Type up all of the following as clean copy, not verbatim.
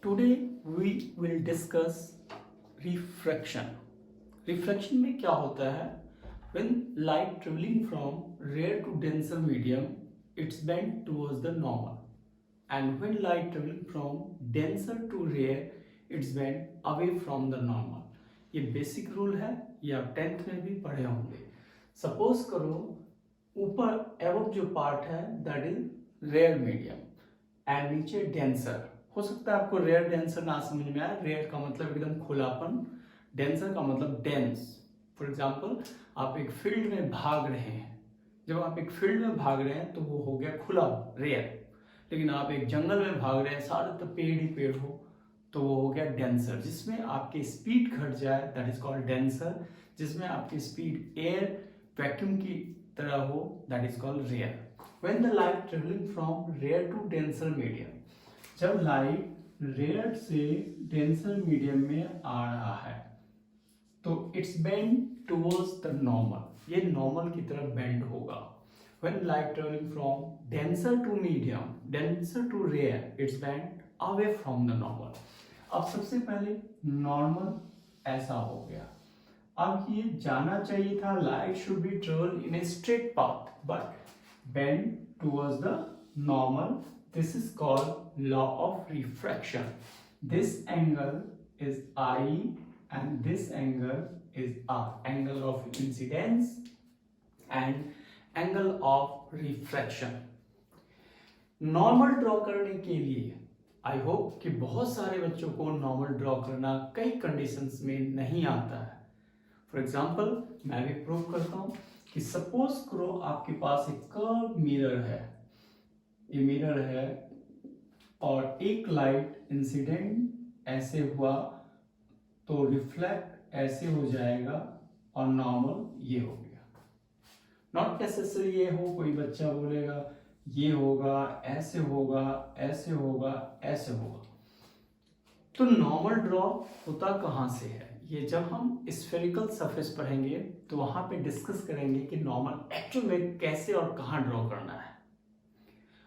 Today we will discuss refraction. Refraction में क्या होता है? When light traveling from rare to denser medium, it's bent towards the normal. And when light traveling from denser to rare, it's bent away from the normal. ये basic rule है, ये आप 10th में भी पढ़े होंगे. सपोज करो ऊपर एवब जो पार्ट है that is rare medium and नीचे डेंसर. हो सकता है आपको रेयर डेंसर ना समझ में आए. रेयर का मतलब एकदम खुलापन, डेंसर का मतलब डेंस. फॉर एग्जाम्पल आप एक फील्ड में भाग रहे हैं. जब आप एक फील्ड में भाग रहे हैं तो वो हो गया खुला रेयर. लेकिन आप एक जंगल में भाग रहे हैं, सारे तो पेड़ ही पेड़ हो, तो वो हो गया डेंसर. जिसमें आपकी स्पीड घट जाए दैट इज कॉल्ड डेंसर. जिसमें आपकी स्पीड एयर वैक्यूम की तरह हो that is called rare. When the light travelling from rare to denser medium, जब लाइट रेयर से डेंसर मीडियम में आ रहा है तो it's bend towards the normal. ये नॉर्मल की तरफ बेंड होगा. When light travelling from denser to medium, denser to rare, it's bend away from the normal. अब सबसे पहले नॉर्मल ऐसा हो गया. अब ये जाना चाहिए था light should B travel in a straight path but bend towards the normal. This is called law of refraction. This angle is I and this angle is R. Angle of incidence and angle of refraction. Normal draw करने के लिए I hope कि बहुत सारे बच्चों को normal draw करना कई कंडीशंस में नहीं आता है. फॉर एग्जाम्पल मैं भी प्रूव करता हूँ कि सपोज करो आपके पास एक कर्व मिरर है. ये मिरर है और एक लाइट इंसिडेंट ऐसे हुआ तो रिफ्लेक्ट ऐसे हो जाएगा और नॉर्मल ये हो गया. नॉट नेसेसरी ये हो. कोई बच्चा बोलेगा ये होगा, ऐसे होगा, ऐसे होगा, ऐसे होगा. तो नॉर्मल ड्रॉ होता कहाँ से है? ये जब हम स्फेरिकल सरफेस पढ़ेंगे तो वहां पे डिस्कस करेंगे कि नॉर्मल एक्चुअल में कैसे और कहाँ ड्रॉ करना है.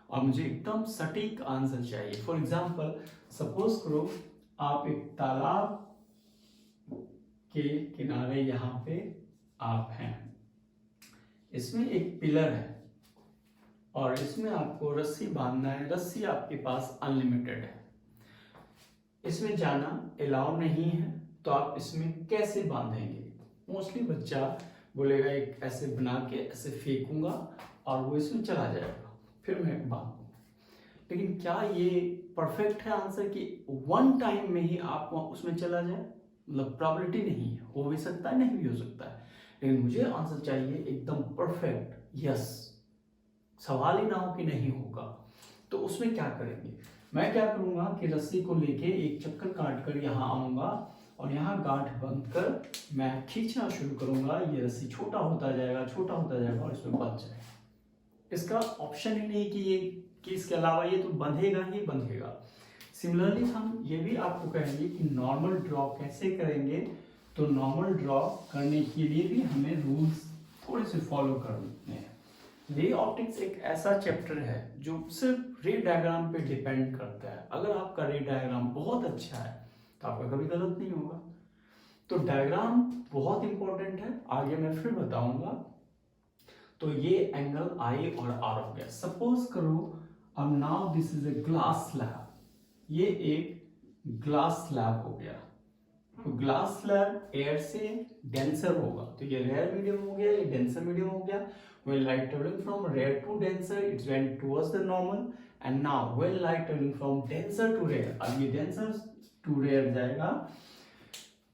और मुझे एकदम सटीक आंसर चाहिए. फॉर एग्जाम्पल सपोज करो आप एक तालाब के किनारे यहाँ पे आप हैं. इसमें एक पिलर है और इसमें आपको रस्सी बांधना है. रस्सी आपके पास अनलिमिटेड है. इसमें जाना अलाउ नहीं है तो आप इसमें कैसे बांधेंगे? मोस्टली बच्चा बोलेगा एक ऐसे बना के ऐसे फेंकूंगा और वो इसमें चला जाएगा, फिर मैं बांधूं. लेकिन क्या ये परफेक्ट है आंसर कि वन टाइम में ही आप उसमें चला जाए? मतलब प्रॉबिलिटी नहीं है. हो भी सकता है, नहीं भी हो सकता है. लेकिन मुझे आंसर चाहिए एकदम परफेक्ट यस. सवाल ही ना हो कि नहीं होगा. तो उसमें क्या करेंगे? मैं क्या करूंगा कि रस्सी को लेके एक चक्कर काट कर यहाँ आऊंगा और यहाँ गांठ बंद कर मैं खींचना शुरू करूंगा. ये रस्सी छोटा होता जाएगा, छोटा होता जाएगा और इसमें बंध जाएगा. इसका ऑप्शन ही नहीं कि इसके अलावा ये तो बंधेगा ही बंधेगा. सिमिलरली हम ये भी आपको कहेंगे कि नॉर्मल ड्रॉ कैसे करेंगे. तो नॉर्मल ड्रॉ करने के लिए भी हमें रूल्स थोड़े से फॉलो करने हैं. रे ऑप्टिक्स एक ऐसा चैप्टर है जो सिर्फ रे डायग्राम पे डिपेंड करता है. अगर आपका रे डायग्राम बहुत अच्छा है तो आपका कभी गलत नहीं होगा. तो डायग्राम बहुत इंपॉर्टेंट है, आगे मैं फिर बताऊंगा. तो ये एंगल आई और आर हो गया. सपोज करो अब now this is a glass slab. ये एक ग्लास स्लैब हो गया. तो ग्लास स्लैब एयर से डेंसर होगा तो ये रेयर मीडियम हो गया, ये डेंसर मीडियम हो गया. When light traveling from rare to denser, it's went towards the normal. And now when light traveling from denser to rare, अब ये denser to rare जाएगा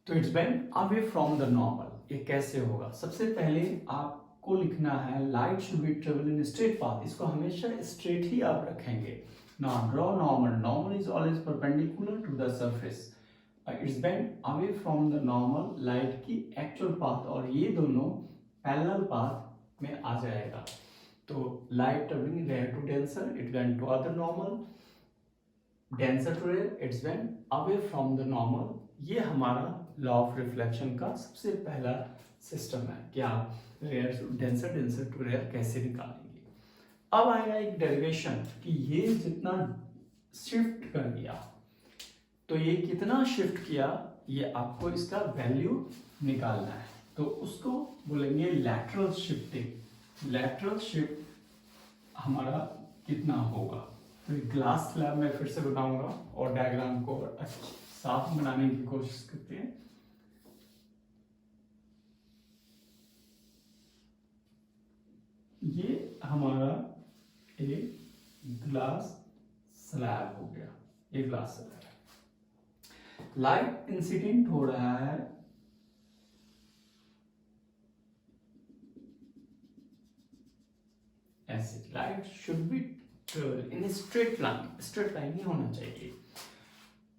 तो it's went away from the normal. ये कैसे होगा? सबसे पहले आपको लिखना है light should be traveling straight path. इसको हमेशा straight ही आप रखेंगे. Now draw normal. Normal is always perpendicular to the surface. It's bent away from the normal. Light की actual path और ये दोनों parallel path में आ जाएगा. तो light travelling rare to denser, it went to other normal. Denser to rare, it's went away from the normal. ये हमारा लॉ ऑफ रिफ्लेक्शन का सबसे पहला सिस्टम है कि आप rare to denser, denser to rare कैसे निकालेंगे. अब आएगा एक डेरिवेशन कि ये जितना शिफ्ट कर दिया तो ये कितना शिफ्ट किया, ये आपको इसका वैल्यू निकालना है। तो उसको बोलेंगे लैटरल शिफ्टिंग। लैटरल शिफ्ट हमारा कितना होगा। तो ग्लास स्लैब में फिर से बनाऊंगा और डायग्राम को साफ बनाने की कोशिश करते हैं। ये हमारा एक ग्लास स्लैब हो गया, ये ग्लास स्लैब है। लाइट इंसिडेंट हो रहा है ऐसे, light should be in straight line, straight line ही होना चाहिए।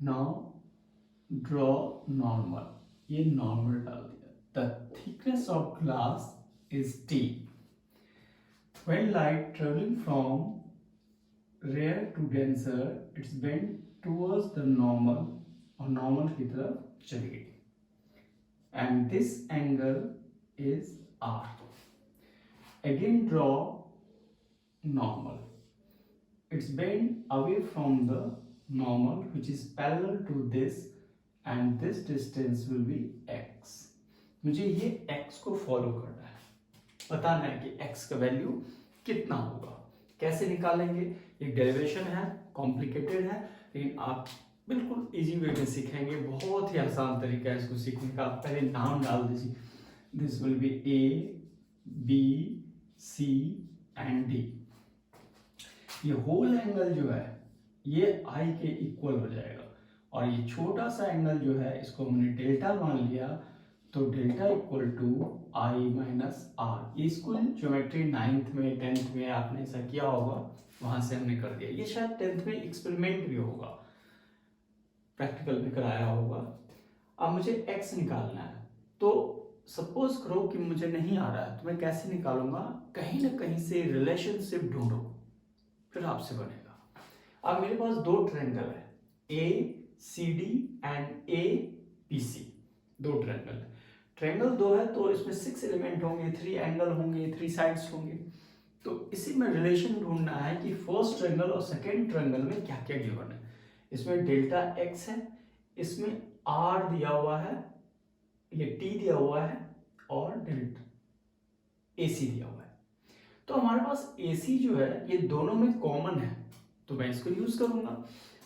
नाउ ड्रॉ नॉर्मल, ये नॉर्मल डाल दिया। The thickness of glass is T. When light traveling from rare to denser, it's bent towards the normal और normal की तरफ चलेगी। And this angle is R. Again draw normal. It's bent away from the normal which is parallel to this and this distance will be x. मुझे ये x को follow करना है, बताना है कि x का वैल्यू कितना होगा। कैसे निकालेंगे, एक डेरिवेशन है, कॉम्प्लिकेटेड है, लेकिन आप बिल्कुल इजी वे में सीखेंगे। बहुत ही आसान तरीका है इसको सीखने का। आप पहले नाम डाल दीजिए, this will be A B C and D. ये होल एंगल जो है ये आई के इक्वल हो जाएगा और ये छोटा सा एंगल जो है इसको हमने डेल्टा मान लिया, तो delta equal to I minus R. ये स्कूल ज्योमेट्री 9th में 10th में आपने ऐसा किया होगा, वहां से हमने कर दिया। ये शायद 10th में एक्सपेरिमेंट भी होगा, प्रैक्टिकल में कराया होगा। अब मुझे x निकालना है, तो सपोज करो कि मुझे नहीं आ रहा है, तो मैं कैसे निकालूंगा, कहीं ना कहीं से रिलेशनशिप ढूंढो, फिर आपसे बनेगा। अब मेरे पास दो ट्रायंगल है, A C D and A P C, दो ट्रायंगल है। ट्रायंगल दो है तो इसमें 6 एलिमेंट होंगे, 3 एंगल होंगे, 3 साइड्स होंगे। तो इसी में रिलेशन ढूंढना है कि फर्स्ट ट्रायंगल और सेकंड ट्रायंगल में क्या क्या गिवन है। इसमें डेल्टा x है, इसमें r दिया हुआ है, ये t दिया हुआ है और डेल्टा ac दिया हुआ है। तो हमारे पास ac जो है ये दोनों में कॉमन है, तो मैं इसको यूज करूंगा।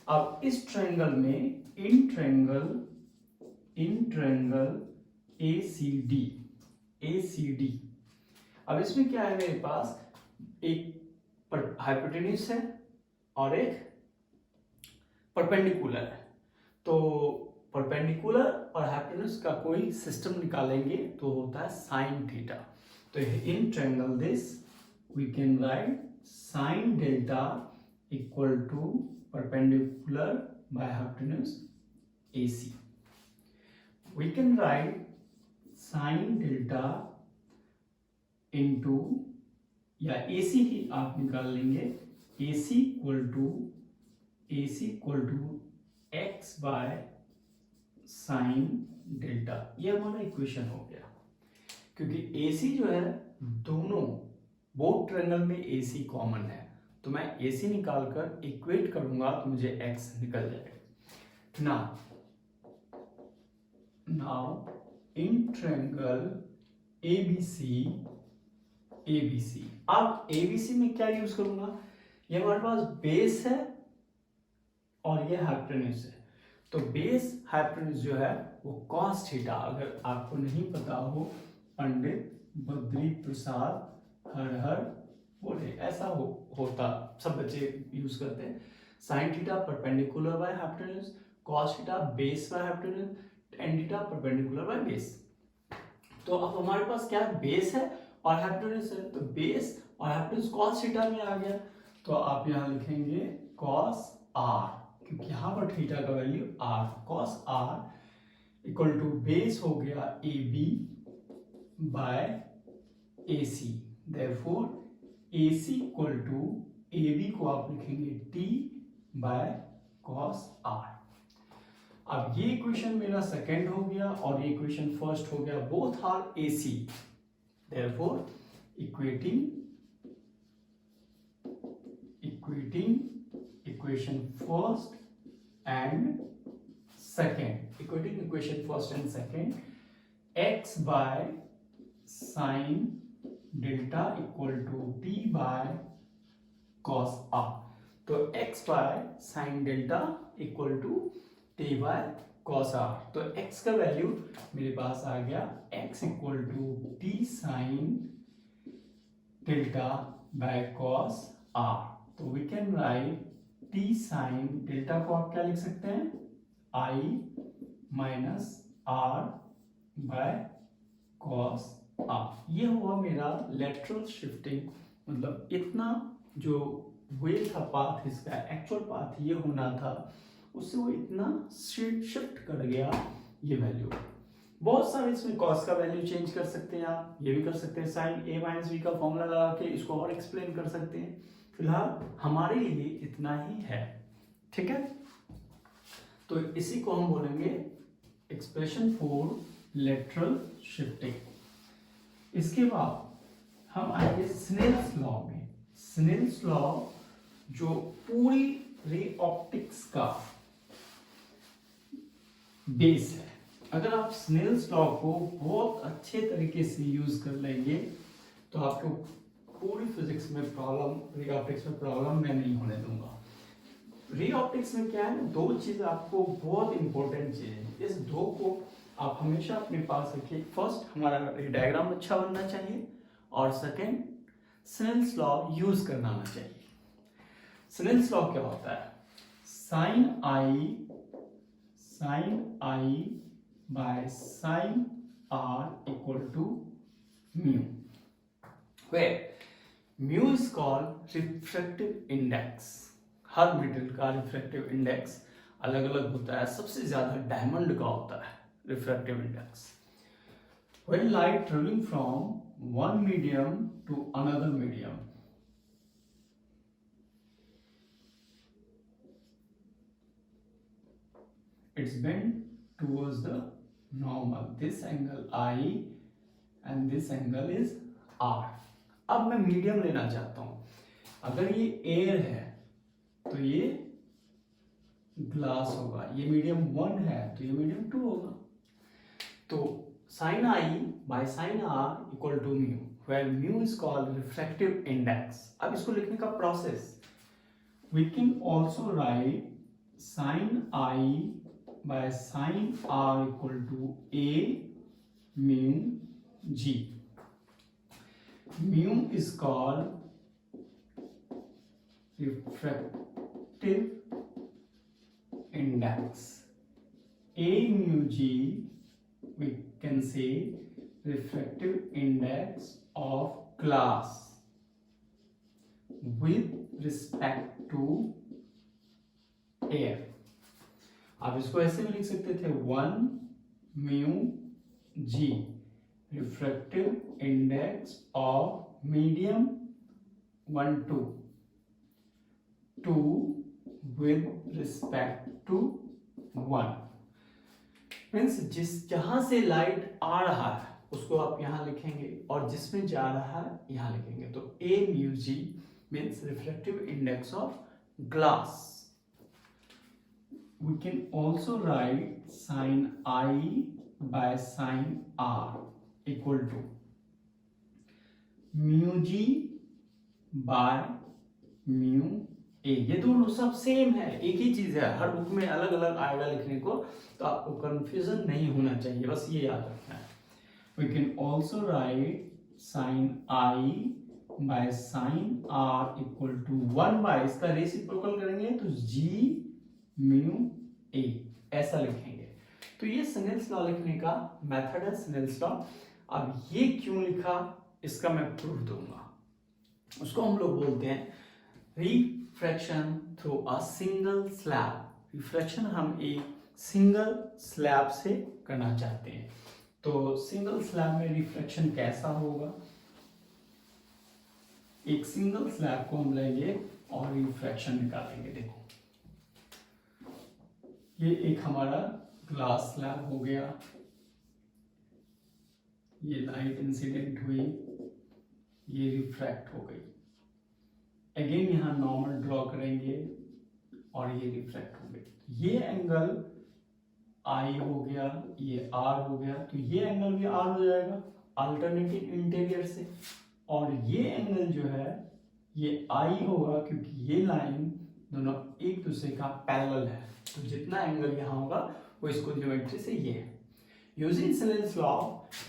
अब इस ट्रायंगल में इन ट्रायंगल ACD, अब इसमें क्या है, मेरे पास एक हाइपोटेन्यूज है और एक परपेंडिकुलर है। तो परपेंडिकुलर और हाइपोटेन्यूज का कोई सिस्टम निकालेंगे तो होता है साइन थीटा। तो in triangle this we can write sine delta equal to perpendicular by hypotenuse AC. We can write sine delta into, या AC ही आप निकाल लेंगे, AC equal to x by sine delta. ये हमारा इक्वेशन हो गया, क्योंकि AC जो है दोनों बोथ ट्रायंगल में AC कॉमन है, तो मैं AC निकालकर इक्वेट करूंगा तो मुझे x निकल जाएगा। नाउ इन ट्रायंगल ABC, अब ABC में क्या यूज करूंगा, ये हमारे पास बेस है और ये हाइपोटेन्यूज है। तो बेस हाइपोटेन्यूज जो है वो कॉस थीटा, अगर आपको नहीं पता हो, पंडित बद्री प्रसाद हर हर बोले, ऐसा होता, सब बच्चे यूज करते हैं। Sine theta perpendicular by hypotenuse, cos theta base by hypotenuse, and theta perpendicular by base. तो अब हमारे पास क्या है, बेस है और हाइपोटेन्यूज है, तो बेस और हाइपोटेन्यूज cos थीटा में आ गया। तो आप यहां लिखेंगे cos r, क्योंकि यहां पर थीटा का value r, cos r equal to base हो गया AB by AC। Therefore AC equal to AB को आप लिखेंगे T बाय cos r। अब ये इक्वेशन मेरा सेकंड हो गया और ये इक्वेशन फर्स्ट हो गया, both are AC, therefore equating equation first and second, equating equation first and second, x by sine delta equal to t by cos r। तो x by sine delta equal to t by cos r। तो x का value मेरे पास आ गया x equal to t sine delta by cos r। तो we can write t sine delta को आप क्या लिख सकते हैं, i minus r bye cos r। ये हुआ मेरा लेटरल शिफ्टिंग, मतलब इतना जो वे था पाथ, इसका एक्चुअल पाथ ये होना था, उससे वो इतना शिफ्ट कर गया ये वैल्यू। बहुत सारे इसमें कॉस का वैल्यू चेंज कर सकते हैं आप, ये भी कर सकते हैं, साइन a माइनस बी का फॉर्मूला लगा के इसको और एक्सप्लेन कर सकते हैं। फिलहाल हमारे लिए इतना ही है, ठीक है। तो इसी को हम बोलेंगे एक्सप्रेशन फॉर लेटरल शिफ्टिंग। इसके बाद हम आएंगे स्नेल्स लॉ में। स्नेल्स लॉ जो पूरी रे ऑप्टिक्स का बेस है। अगर आप स्नेल्स लॉ को बहुत अच्छे तरीके से यूज कर लेंगे तो आपको पूरी फिजिक्स में प्रॉब्लम, रे ऑप्टिक्स में प्रॉब्लम मैं नहीं होने दूंगा। रे ऑप्टिक्स में क्या है, दो चीज आपको बहुत इंपॉर्टेंट चीज है, इस दो को आप हमेशा अपने पास रखिए। फर्स्ट, हमारा रे डायग्राम अच्छा बनना चाहिए, और सेकेंड, स्नेल्स लॉ यूज करना आना चाहिए। स्नेल्स लॉ क्या होता है, sine I by sine R equal to mu, where mu is called refractive index. हर मेटेरियल का रिफ्रैक्टिव इंडेक्स अलग अलग होता है, सबसे ज्यादा डायमंड का होता है refractive index. When light traveling from one medium to another medium, it's bent towards the normal. This angle I and this angle is R. अब मैं मीडियम लेना चाहता हूं। अगर ये एयर है तो ये ग्लास होगा, ये मीडियम 1 है तो ये मीडियम 2 होगा। तो sin I by sin R equal to mu, where mu is called refractive index। अब इसको लिखने का process, we can also write sin I by sin R equal to A mu G। mu is called refractive index, A mu G we can say refractive index of glass with respect to air। आप इसको ऐसे भी लिख सकते थे 1 mu G refractive index of medium 1 to 2 with respect to 1। Means जहां से light आ रहा है उसको आप यहां लिखेंगे, और जिसमें जा रहा है यहां लिखेंगे। तो A mu G means refractive index of glass. We can also write sine I by sine R equal to mu G by mu A। ये दोनों सब सेम है, एक ही चीज है, हर बुक में अलग अलग आएगा लिखने को, तो आपको कंफ्यूजन नहीं होना चाहिए, बस ये याद रखना है। We can also write sine I by sine R equal to 1 by, इसका रेसिप्रोकल करेंगे तो G mu A, ऐसा लिखेंगे। तो ये स्नेल्स लॉ लिखने का मेथड है, स्नेल्स लॉ। अब ये क्यों लिखा इसका मैं प्रूफ दूंगा। उसको हम लोग बोलते हैं refraction through a single slab. Refraction हम एक सिंगल स्लैब से करना चाहते हैं, तो सिंगल स्लैब में रिफ्रैक्शन कैसा होगा। एक सिंगल स्लैब को हम लेंगे और रिफ्रैक्शन निकालेंगे। देखो ये एक हमारा ग्लास स्लैब हो गया, ये लाइट इंसिडेंट हुई, ये रिफ्रैक्ट हो गई। अगेन यहां नॉर्मल ड्रॉ करेंगे और ये रिफ्रैक्ट हो गई। ये एंगल आई हो गया, ये आर हो गया, तो ये एंगल भी आर हो जाएगा अल्टरनेटिव इंटीरियर से, और ये एंगल जो है ये आई होगा क्योंकि ये लाइन दोनों एक दूसरे का पैरेलल है, तो जितना एंगल यहाँ होगा वो इसको ज्योमेट्री से ये है। यूजिंग स्नेल्स लॉ,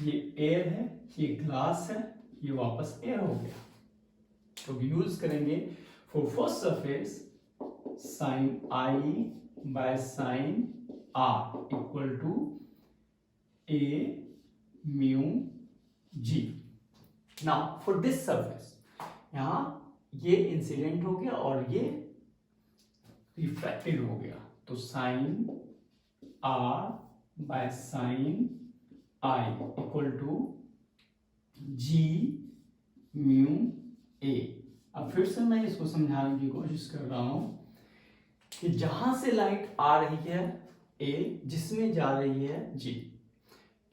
ये एयर है, ये ग्लास है, ये वापस एयर हो गया, तो यूज करेंगे for first surface sine I by sine R equal to A mu G. Now for this surface, यहां ये इंसिडेंट हो गया और ये रिफ्रैक्टेड हो गया, तो sine R by sine I equal to G mu A. अब फिर से मैं इसको समझाने की कोशिश कर रहा हूं कि जहां से लाइट आ रही है ए, जिसमें जा रही है जी,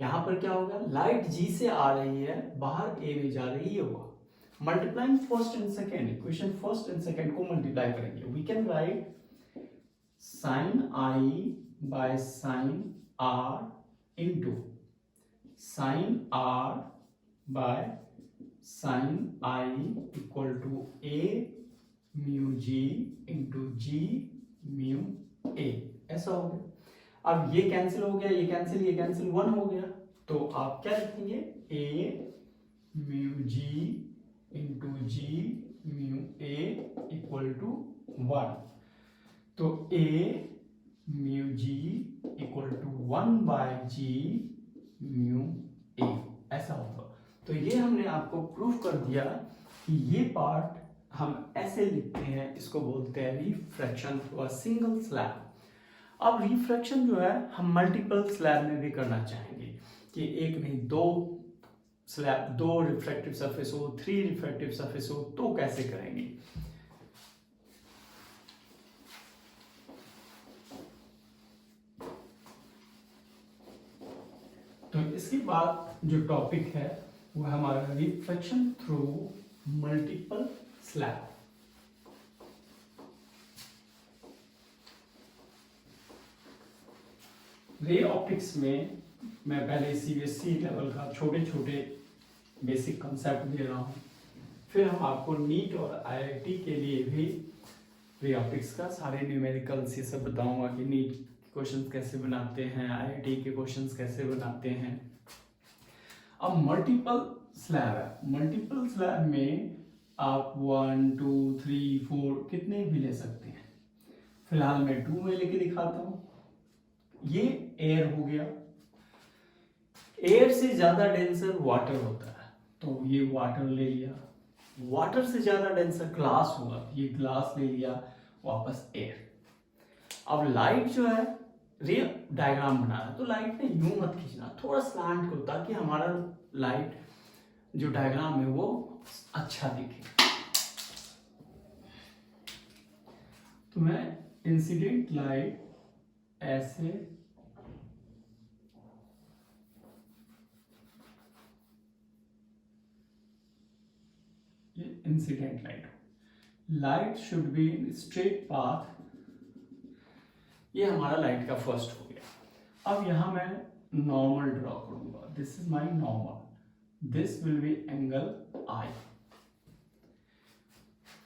यहां पर क्या होगा, लाइट जी से आ रही है, बाहर ए में जा रही है, हुआ multiplying first and second, equation first and second को मल्टीप्लाई करेंगे, we can write sine I by sine R into sine R by sine I equal to A mu G into G mu A, ऐसा हो गया। अब ये cancel हो गया, ये कैंसिल 1 हो गया, तो आप क्या लिखेंगे, A mu G into G mu A equal to 1, तो A mu G equal to 1 by G mu A, ऐसा होगा। तो ये हमने आपको प्रूफ कर दिया कि ये पार्ट हम ऐसे लिखते हैं, इसको बोलते हैं refraction through a single slab. अब रिफ्रैक्शन जो है हम मल्टीपल स्लैब में भी करना चाहेंगे कि एक नहीं दो स्लैब, 2 रिफ्रैक्टिव सरफेस हो, 3 रिफ्रैक्टिव सरफेस हो, तो कैसे करेंगे। तो इसके बाद जो टॉपिक है वो हमारा refraction through multiple slab. Ray optics में मैं पहले सीबीएसई लेवल का छोटे छोटे बेसिक कंसेप्ट दे रहा हूँ, फिर हम आपको नीट और आईआईटी के लिए भी रे ऑप्टिक्स का सारे न्यूमेरिकल्स ये सब बताऊंगा कि नीट क्वेश्चंस कैसे बनाते हैं, आईआईटी के क्वेश्चंस कैसे बनाते हैं। अब मल्टीपल स्लैब है, मल्टीपल स्लैब में आप 1 2 3 4 कितने भी ले सकते हैं, फिलहाल मैं 2 में लेके दिखाता हूँ। ये एयर हो गया, एयर से ज्यादा डेंसर वाटर होता है, तो ये वाटर ले लिया, वाटर से ज्यादा डेंसर ग्लास होगा, ये ग्लास ले लिया, वापस एयर। अब लाइट जो है, रे डायग्राम बनाना, तो लाइट ने यूं मत खींचना, थोड़ा स्लैंट को, ताकि हमारा लाइट जो डायग्राम है वो अच्छा दिखे। तो मैं इंसिडेंट लाइट ऐसे incident light should be in straight path, ये हमारा लाइट का फर्स्ट हो गया। अब यहां मैं नॉर्मल ड्रॉ करूंगा, this is my normal, this will be angle I.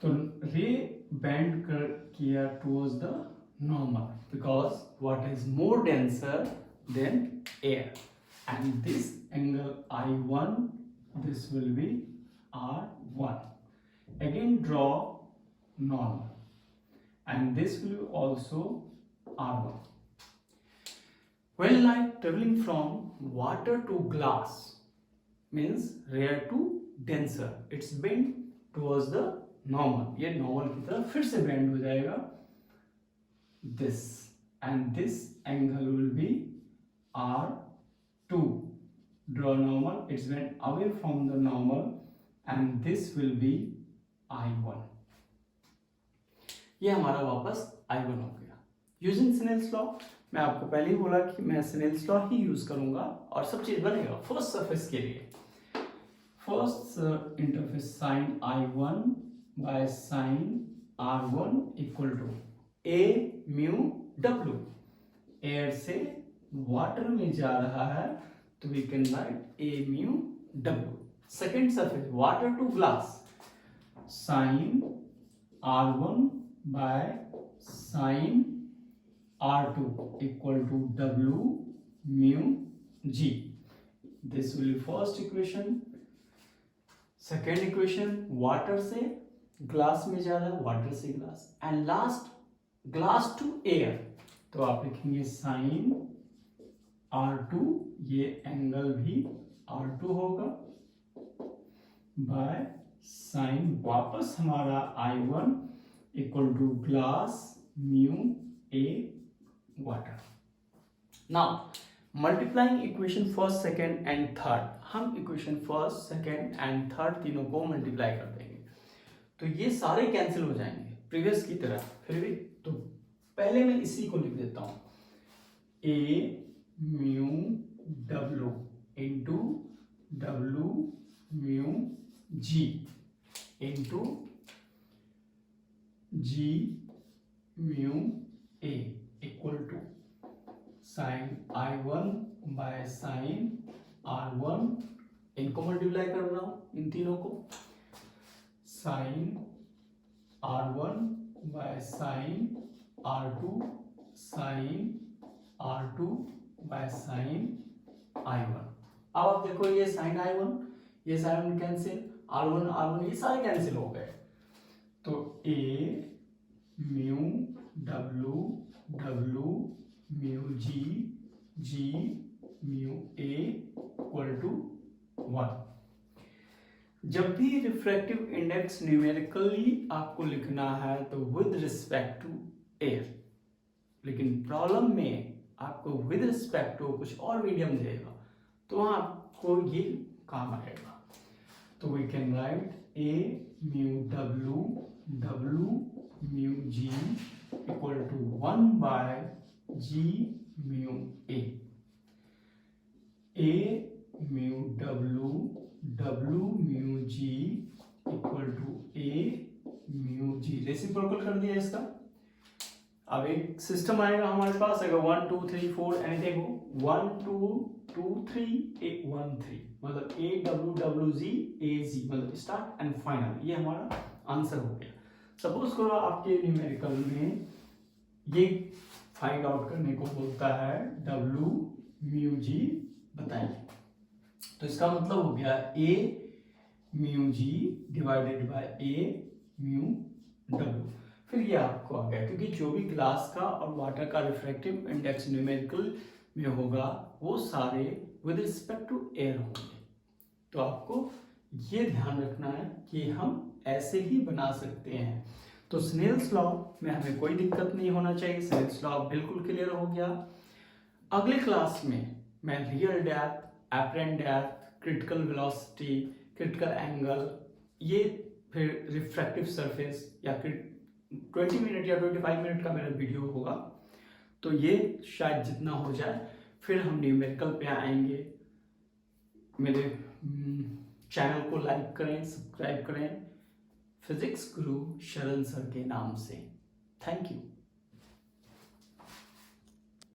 तो रे बेंड कर किया towards the normal because what is more denser than air, and this angle I1, this will be R1. Again draw normal, and this will be also R1. When light traveling from water to glass means rare to denser, it's bend towards the normal, ये normal की तरफ फिर से bend हो जाएगा this, and this angle will be R2. Draw normal, it's went away from the normal, and this will be I1. ये हमारा वापस I1 हो गया। यूजिंग स्नेल्स लॉ, मैं आपको पहले ही बोला कि मैं स्नेल्स लॉ ही यूज करूंगा और सब चीज बनेगा। फर्स्ट सरफेस के लिए first interface sine I1 by sine R1 equal to A mu W, air से वाटर में जा रहा है तो we can write A mu W. Second surface water to glass, sine R1 by sin R2 equal to W mu G. This will be first equation. Second equation, water से glass में जा रहा है, वाटर से glass. And last glass to air, तो आप लिखेंगे sign R2, ये एंगल भी R2 होगा, बाय साइन वापस हमारा I1 equal to glass mu A water. Now multiplying equation first, second and third, हम equation first, second and third तीनों को मल्टीप्लाई कर देंगे तो ये सारे कैंसिल हो जाएंगे प्रीवियस की तरह. फिर भी तो पहले मैं इसी को लिख देता हूं, A mu W into W mu G into G mu A equal to sine I1 by sine R1, इनको मल्टीप्लाई कर रहा हूं इन तीनों को, sine R1 by sine R2 sine R2 by sine I1. अब आप देखो ये साइन I1, ये साइन कैंसिल, R1 ये सारे कैंसिल हो गए. तो A mu W W mu G G mu A equal to 1. जब भी रिफ्रैक्टिव इंडेक्स न्यूमेरिकली आपको लिखना है तो विद रिस्पेक्ट टू एयर, लेकिन प्रॉब्लम में आपको विद रिस्पेक्ट टू कुछ और मीडियम देगा तो वहां आपको ये काम आएगा. तो we can write A mu W W mu G equal to 1 by G mu A. A mu W W mu G equal to A mu G. Reciprocal कर दिया इसका. अब एक सिस्टम आएगा हमारे पास, अगर 1 2 3 4 एनीथिंग हो, 1 2 2 3 1 3 मतलब ए डब्ल्यू डब्ल्यू जी ए जी मतलब स्टार्ट एंड फाइनल, ये हमारा आंसर हो गया. सपोज करो आपके न्यूमेरिकल में ये फाइंड आउट करने को बोलता है डब्ल्यू म्यू जी बताइए, तो इसका मतलब हो गया A mu G divided by A mu W. फिर ये आपको आ गया, क्योंकि जो भी ग्लास का और वाटर का रिफ्रैक्टिव इंडेक्स न्यूमेरिकल में होगा वो सारे विद रिस्पेक्ट टू एयर होंगे. तो आपको ये ध्यान रखना है कि हम ऐसे ही बना सकते हैं. तो स्नेल्स लॉ में हमें कोई दिक्कत नहीं होना चाहिए, स्नेल्स लॉ बिल्कुल क्लियर हो गया. अगले क्लास में मैं real depth, apparent depth, critical velocity, critical angle, ये फिर रिफ्रैक्टिव सरफेस या फिर 20 मिनट या 25 मिनट का मेरा वीडियो होगा, तो ये शायद जितना हो जाए फिर हम न्यूमेरिकल पे आएंगे. मेरे चैनल को लाइक करें, सब्सक्राइब करें, फिजिक्स गुरु शरण सर के नाम से. Thank you.